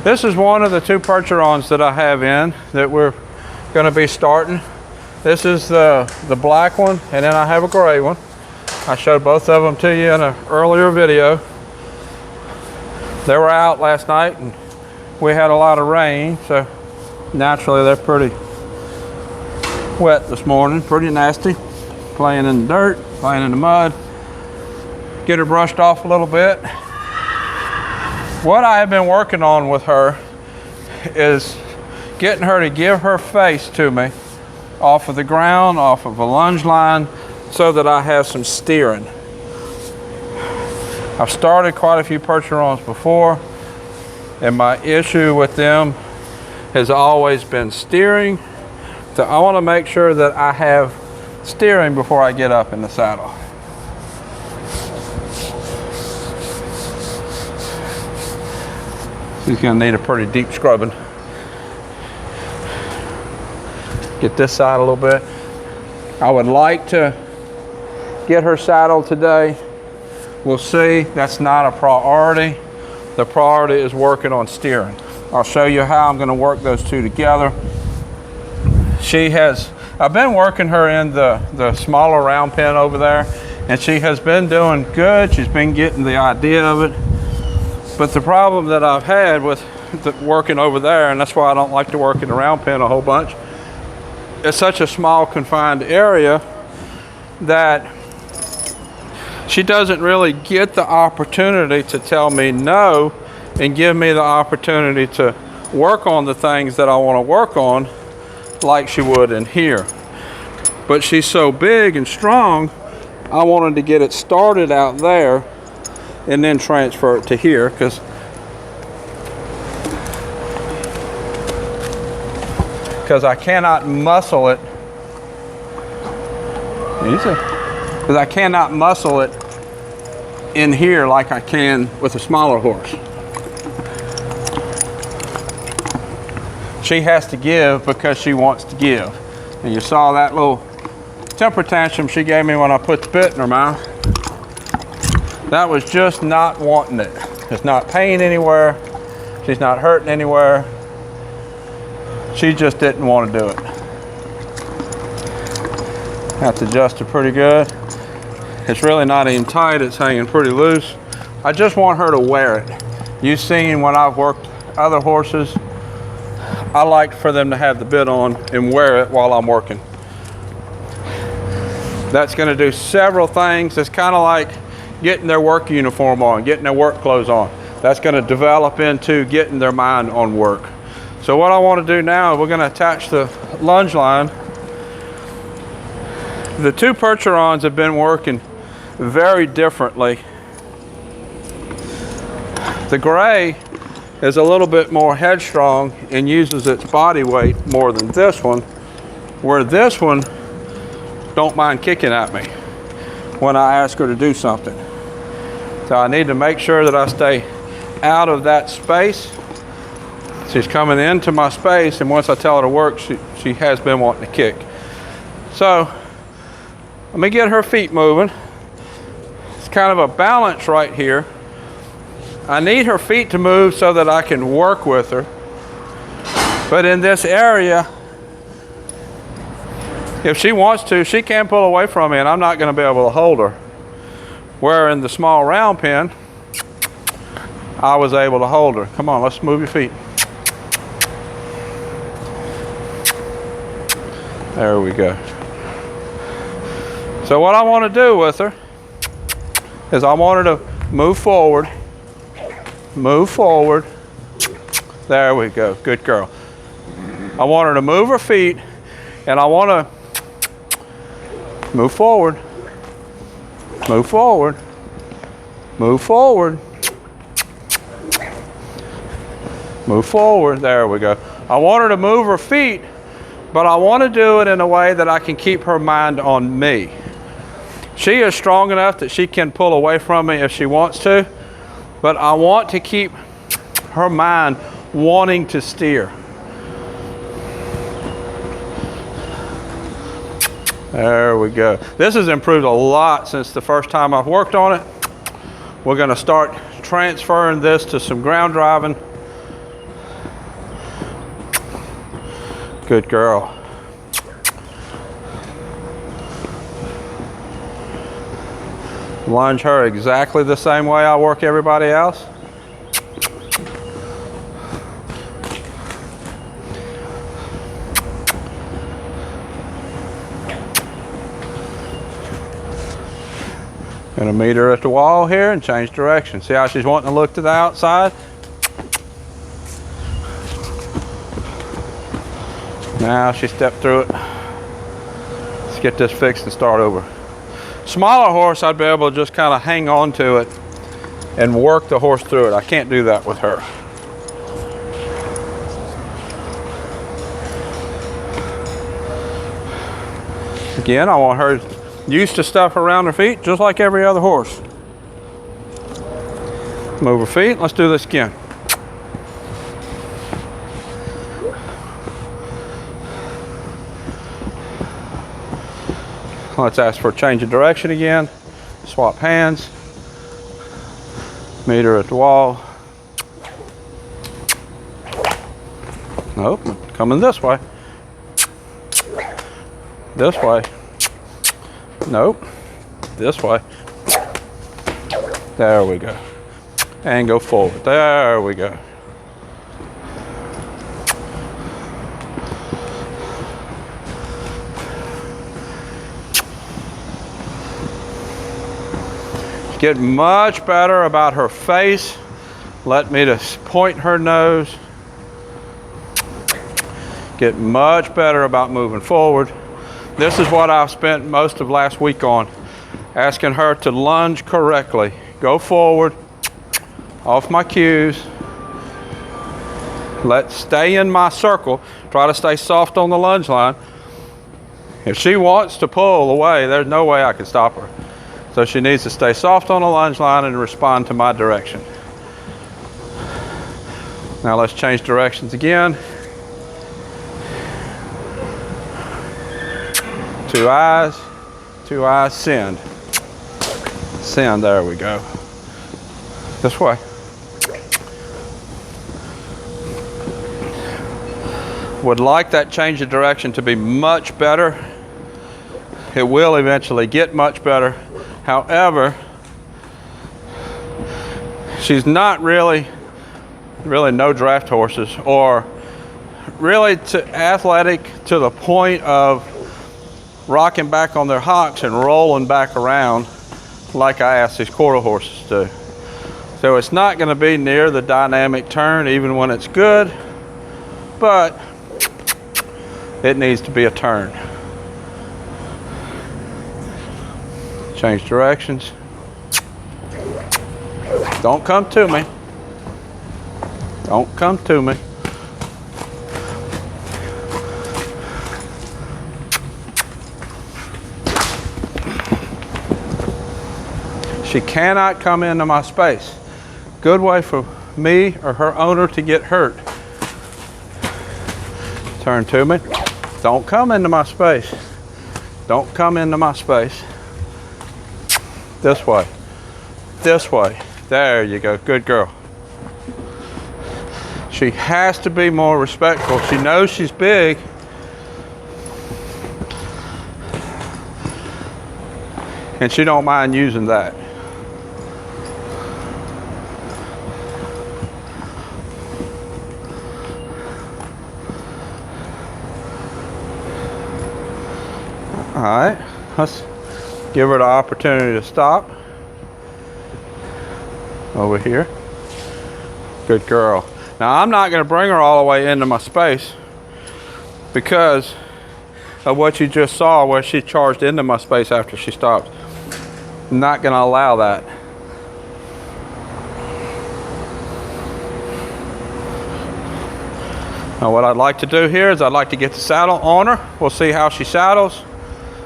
This is one of the 2 percherons that I have in that we're going to be starting. This is the black one, and then I have a gray one. I showed both of them to you in an earlier video. They were out last night and we had a lot of rain, so naturally they're pretty wet this morning, pretty nasty. Playing in the dirt, playing in the mud. Get her brushed off a little bit. What I have been working on with her is getting her to give her face to me off of the ground, off of a lunge line, so that I have some steering. I've started quite a few percherons before, and my issue with them has always been steering. So I want to make sure that I have steering before I get up in the saddle. She's going to need a pretty deep scrubbing. Get this side a little bit. I would like to get her saddled today. We'll see. That's not a priority. The priority is working on steering. I'll show you how I'm going to work those 2 together. I've been working her in the smaller round pen over there, and she has been doing good. She's been getting the idea of it. But the problem that I've had with working over there, and that's why I don't like to work in the round pen a whole bunch, it's such a small confined area that she doesn't really get the opportunity to tell me no and give me the opportunity to work on the things that I want to work on like she would in here. But she's so big and strong, I wanted to get it started out there and then transfer it to here, because I cannot muscle it. Because I cannot muscle it in here like I can with a smaller horse. She has to give because she wants to give. And you saw that little temper tantrum she gave me when I put the bit in her mouth. That was just not wanting it. It's not pain anywhere. She's not hurting anywhere. She just didn't want to do it. That's adjusted pretty good. It's really not even tight, it's hanging pretty loose. I just want her to wear it. You've seen when I've worked other horses, I like for them to have the bit on and wear it while I'm working. That's going to do several things. It's kind of like getting their work uniform on, getting their work clothes on. That's going to develop into getting their mind on work. So what I want to do now, we're going to attach the lunge line. The 2 percherons have been working very differently. The gray is a little bit more headstrong and uses its body weight more than this one, where this one don't mind kicking at me when I ask her to do something. So I need to make sure that I stay out of that space. She's coming into my space, and once I tell her to work, she has been wanting to kick. So let me get her feet moving. It's kind of a balance right here. I need her feet to move so that I can work with her. But in this area, if she wants to, she can pull away from me and I'm not going to be able to hold her. Where in the small round pen, I was able to hold her. Come on, let's move your feet. There we go. So what I want to do with her is I want her to move forward. Move forward. There we go. Good girl. I want her to move her feet, and I want to move forward. Move forward. Move forward. Move forward. There we go. I want her to move her feet, but I want to do it in a way that I can keep her mind on me. She is strong enough that she can pull away from me if she wants to, but I want to keep her mind wanting to steer. There we go. This has improved a lot since the first time I've worked on it. We're going to start transferring this to some ground driving. Good girl. Lunge her exactly the same way I work everybody else. Gonna meet her at the wall here and change direction. See how she's wanting to look to the outside? Now she stepped through it. Let's get this fixed and start over. Smaller horse, I'd be able to just kind of hang on to it and work the horse through it. I can't do that with her. Again, I want her used to stuff around her feet just like every other horse. Move her feet. Let's do this again. Let's ask for a change of direction again. Swap hands. Meet her at the wall. Nope, coming this way. This way. Nope, this way. There we go. And go forward. There we go. Get much better about her face. Let me just point her nose. Get much better about moving forward. This is what I've spent most of last week on, asking her to lunge correctly. Go forward, off my cues. Let's stay in my circle. Try to stay soft on the lunge line. If she wants to pull away, there's no way I can stop her. So she needs to stay soft on the lunge line and respond to my direction. Now let's change directions again. Two eyes, send. Send, there we go. This way. Would like that change of direction to be much better. It will eventually get much better. However, she's not really no draft horses, or really athletic to the point of rocking back on their hocks and rolling back around like I ask these quarter horses to. So it's not going to be near the dynamic turn even when it's good, but it needs to be a turn. Change directions. Don't come to me. Don't come to me. She cannot come into my space. Good way for me or her owner to get hurt. Turn to me. Don't come into my space. Don't come into my space. This way. This way. There you go. Good girl. She has to be more respectful. She knows she's big. And she don't mind using that. All right, let's give her the opportunity to stop. Over here. Good girl. Now I'm not going to bring her all the way into my space because of what you just saw where she charged into my space after she stopped. I'm not going to allow that. Now what I'd like to do here is I'd like to get the saddle on her. We'll see how she saddles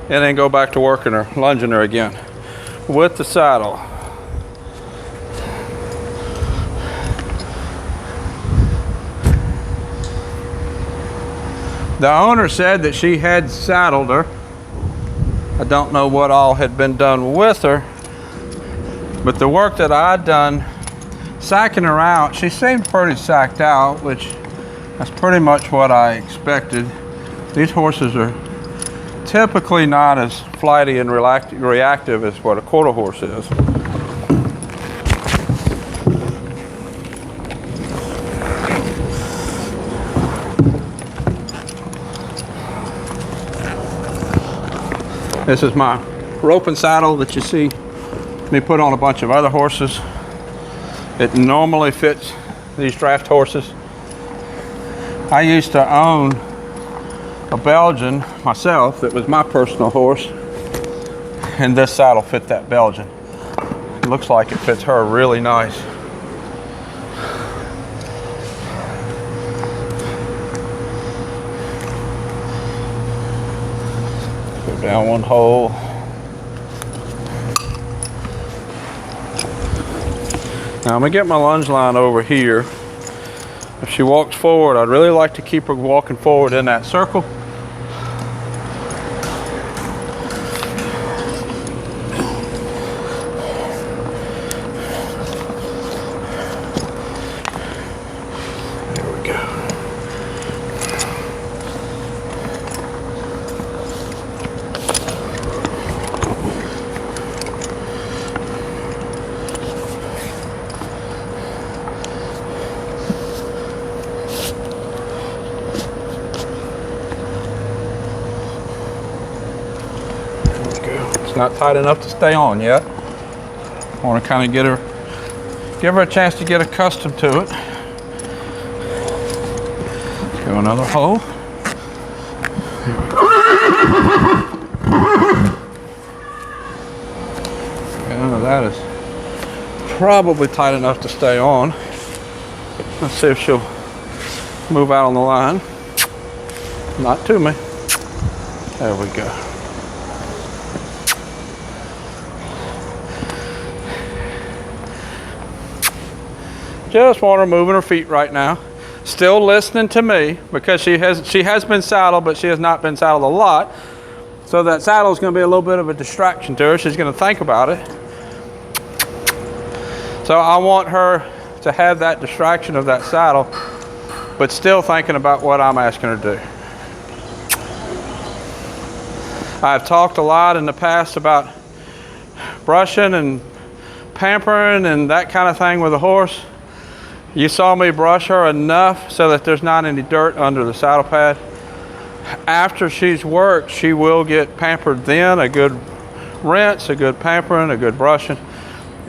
and then go back to working her, lunging her again with the saddle. The owner said that she had saddled her. I don't know what all had been done with her, but the work that I'd done sacking her out, she seemed pretty sacked out, which that's pretty much what I expected. These horses are typically not as flighty and reactive as what a quarter horse is. This is my rope and saddle that you see me put on a bunch of other horses. It normally fits these draft horses. I used to own a Belgian myself that was my personal horse, and this saddle fit that Belgian. It looks like it fits her really nice. Go down one hole. Now I'm gonna get my lunge line over here. If she walks forward, I'd really like to keep her walking forward in that circle. There we go. It's not tight enough to stay on yet. I want to kind of give her a chance to get accustomed to it. Go another hole. Yeah, that is probably tight enough to stay on. Let's see if she'll move out on the line. Not to me. There we go. Just want her moving her feet right now. Still listening to me, because she has been saddled, but she has not been saddled a lot. So that saddle is going to be a little bit of a distraction to her. She's going to think about it. So I want her to have that distraction of that saddle, but still thinking about what I'm asking her to do. I've talked a lot in the past about brushing and pampering and that kind of thing with a horse. You saw me brush her enough so that there's not any dirt under the saddle pad. After she's worked, she will get pampered then, a good rinse, a good pampering, a good brushing.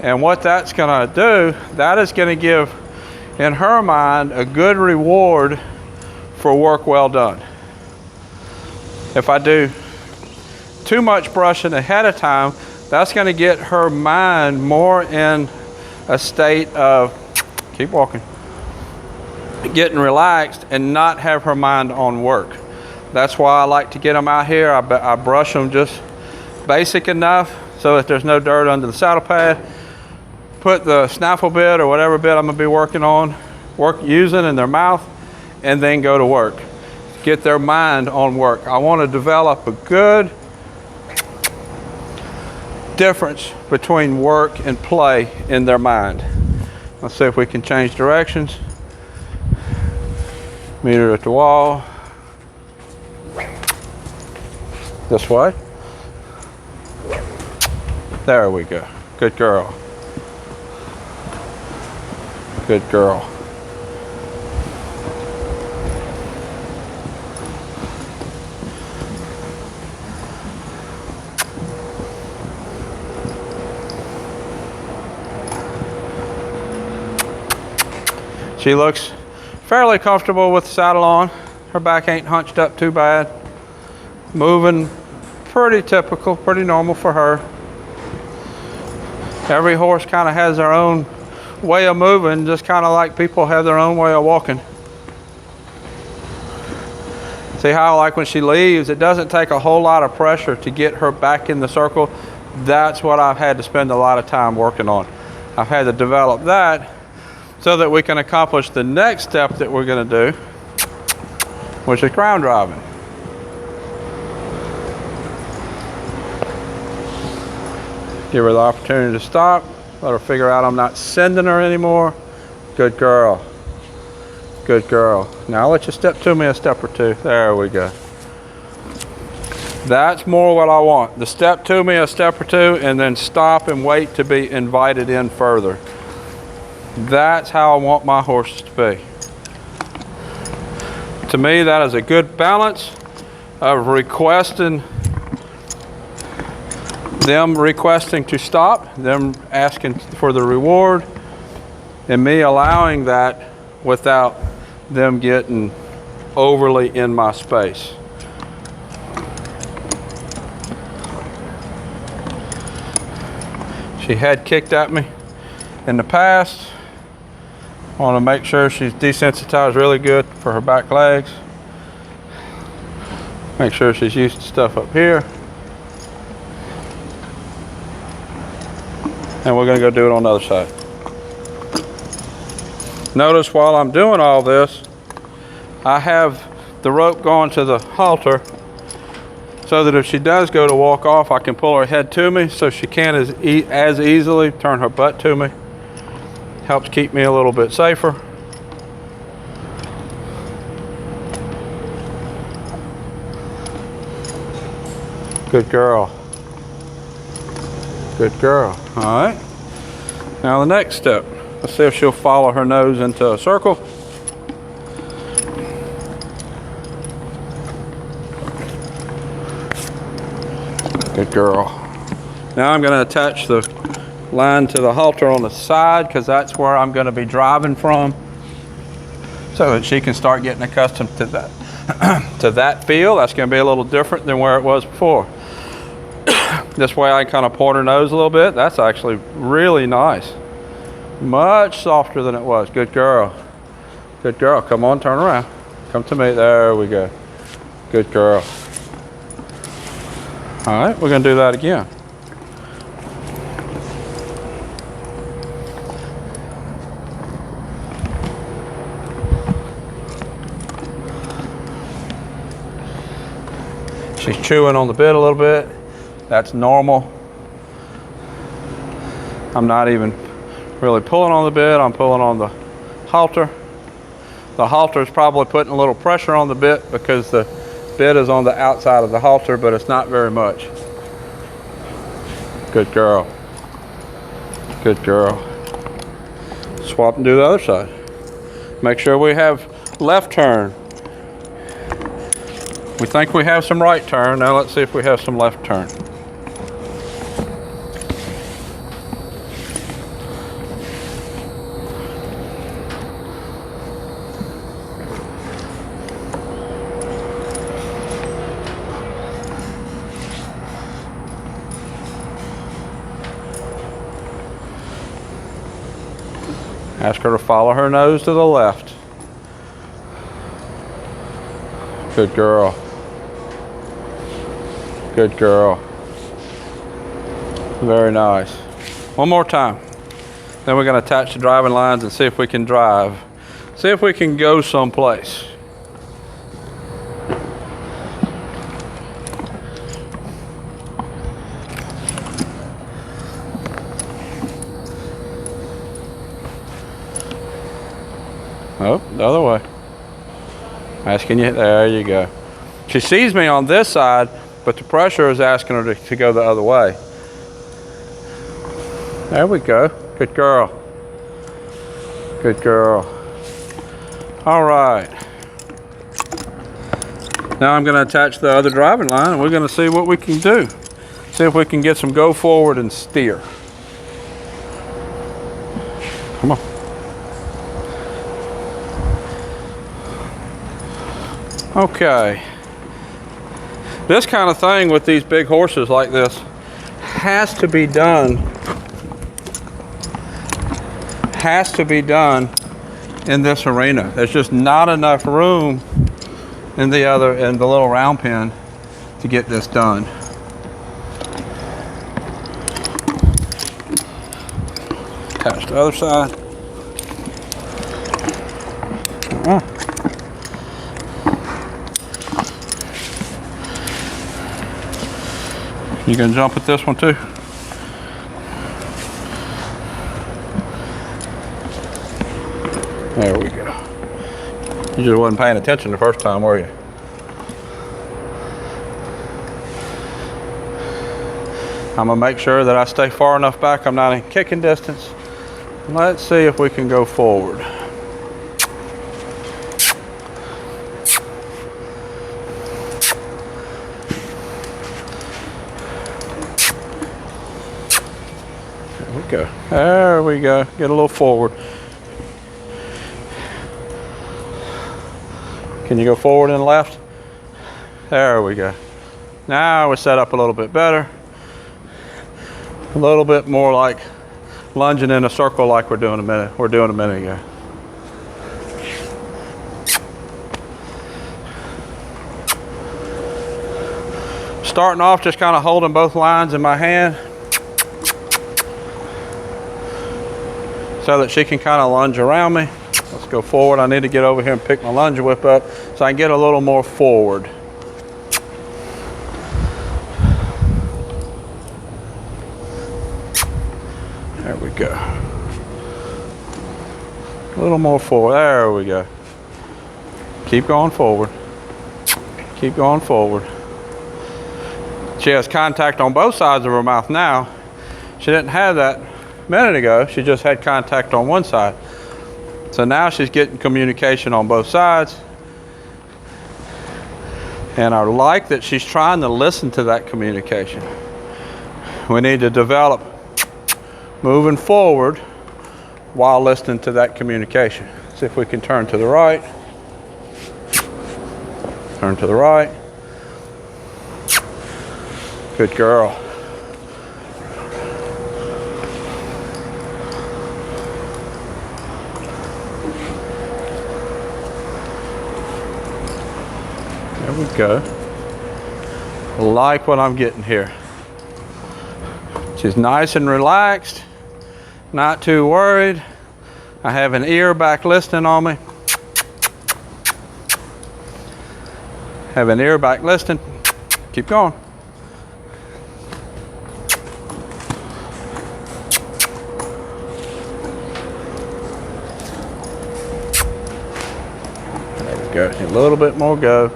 And what that's gonna do, that is gonna give, in her mind, a good reward for work well done. If I do too much brushing ahead of time, that's gonna get her mind more in a state of, keep walking, getting relaxed and not have her mind on work. That's why I like to get them out here. I brush them just basic enough so that there's no dirt under the saddle pad. Put the snaffle bit or whatever bit I'm gonna be working on, using in their mouth, and then go to work. Get their mind on work. I want to develop a good difference between work and play in their mind. Let's see if we can change directions. Meet her at the wall. This way. There we go. Good girl. Good girl. She looks fairly comfortable with the saddle on. Her back ain't hunched up too bad. Moving pretty typical, pretty normal for her. Every horse kind of has their own way of moving, just kind of like people have their own way of walking. See how, like when she leaves, it doesn't take a whole lot of pressure to get her back in the circle. That's what I've had to spend a lot of time working on. I've had to develop that so that we can accomplish the next step that we're going to do, which is ground driving. Give her the opportunity to stop. Let her figure out I'm not sending her anymore. Good girl. Good girl. Now I'll let you step to me a step or two. There we go. That's more what I want. The step to me a step or two and then stop and wait to be invited in further. That's how I want my horses to be. To me, that is a good balance of them requesting to stop, them asking for the reward, and me allowing that without them getting overly in my space. She had kicked at me in the past. I want to make sure she's desensitized really good for her back legs. Make sure she's used to stuff up here. And we're going to go do it on the other side. Notice while I'm doing all this, I have the rope going to the halter so that if she does go to walk off, I can pull her head to me so she can't as easily turn her butt to me. Helps keep me a little bit safer. Good girl. Good girl. All right. Now the next step. Let's see if she'll follow her nose into a circle. Good girl. Now I'm going to attach the line to the halter on the side because that's where I'm going to be driving from, so that she can start getting accustomed to that to that feel. That's going to be a little different than where it was before. This way I can kind of point her nose a little bit. That's actually really nice. Much softer than it was. Good girl. Good girl. Come on, turn around. Come to me. There we go. Good girl. All right, we're going to do that again. She's chewing on the bit a little bit. That's normal. I'm not even really pulling on the bit. I'm pulling on the halter. The halter is probably putting a little pressure on the bit because the bit is on the outside of the halter, but it's not very much. Good girl. Good girl. Swap and do the other side. Make sure we have left turn. We think we have some right turn. Now let's see if we have some left turn. Ask her to follow her nose to the left. Good girl. Good girl. Very nice. One more time. Then we're going to attach the driving lines and see if we can drive. See if we can go someplace. Oh, the other way. Asking you, there you go. She sees me on this side, but the pressure is asking her to go the other way. There we go. Good girl. Good girl. All right. Now I'm going to attach the other driving line and we're going to see what we can do. See if we can get some go forward and steer. Come on. Okay. This kind of thing with these big horses like this has to be done in this arena. There's just not enough room in the little round pen to get this done. Attach the other side. You gonna jump at this one too? There we go. You just wasn't paying attention the first time, were you? I'm gonna make sure that I stay far enough back I'm not in kicking distance. Let's see if we can go forward. There we go. There we go. Get a little forward. Can you go forward and left? There we go. Now we're set up a little bit better. A little bit more like lunging in a circle like we're doing a minute ago. Starting off just kind of holding both lines in my hand so that she can kind of lunge around me. Let's go forward. I need to get over here and pick my lunge whip up so I can get a little more forward. There we go. A little more forward. There we go. Keep going forward. Keep going forward. She has contact on both sides of her mouth now. She didn't have that a minute ago. She just had contact on one side. So now she's getting communication on both sides. And I like that she's trying to listen to that communication. We need to develop moving forward while listening to that communication. See if we can turn to the right. Turn to the right. Good girl. There we go. I like what I'm getting here. She's nice and relaxed, not too worried. I have an ear back listening on me. Have an ear back listening. Keep going. There we go. A little bit more go.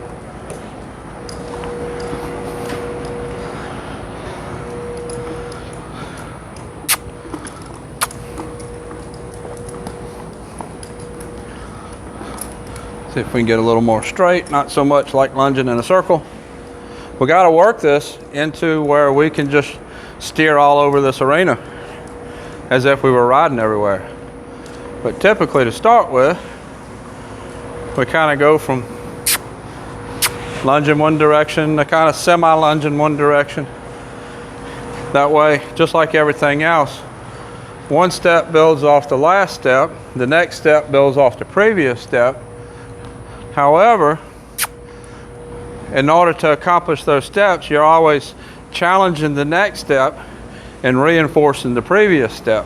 See if we can get a little more straight, not so much like lunging in a circle. We got to work this into where we can just steer all over this arena as if we were riding everywhere. But typically to start with, we kind of go from lunge in one direction to kind of semi-lunge in one direction. That way, just like everything else, one step builds off the last step, the next step builds off the previous step. However, in order to accomplish those steps, you're always challenging the next step and reinforcing the previous step.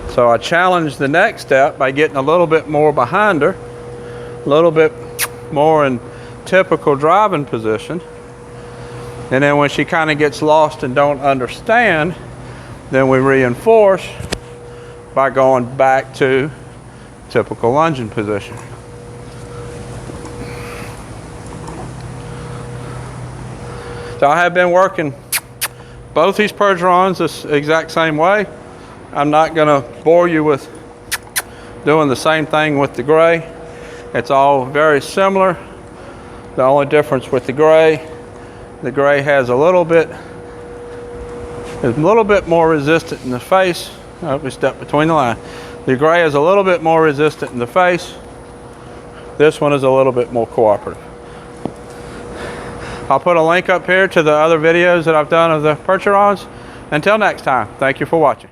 So I challenge the next step by getting a little bit more behind her, a little bit more in typical driving position. And then when she kind of gets lost and don't understand, then we reinforce by going back to typical lunging position. So I have been working both these percherons this exact same way. I'm not going to bore you with doing the same thing with the gray. It's all very similar. The only difference with the gray has a little bit more resistant in the face. Oh, we stepped between the line. The gray is a little bit more resistant in the face. This one is a little bit more cooperative. I'll put a link up here to the other videos that I've done of the percherons. Until next time, thank you for watching.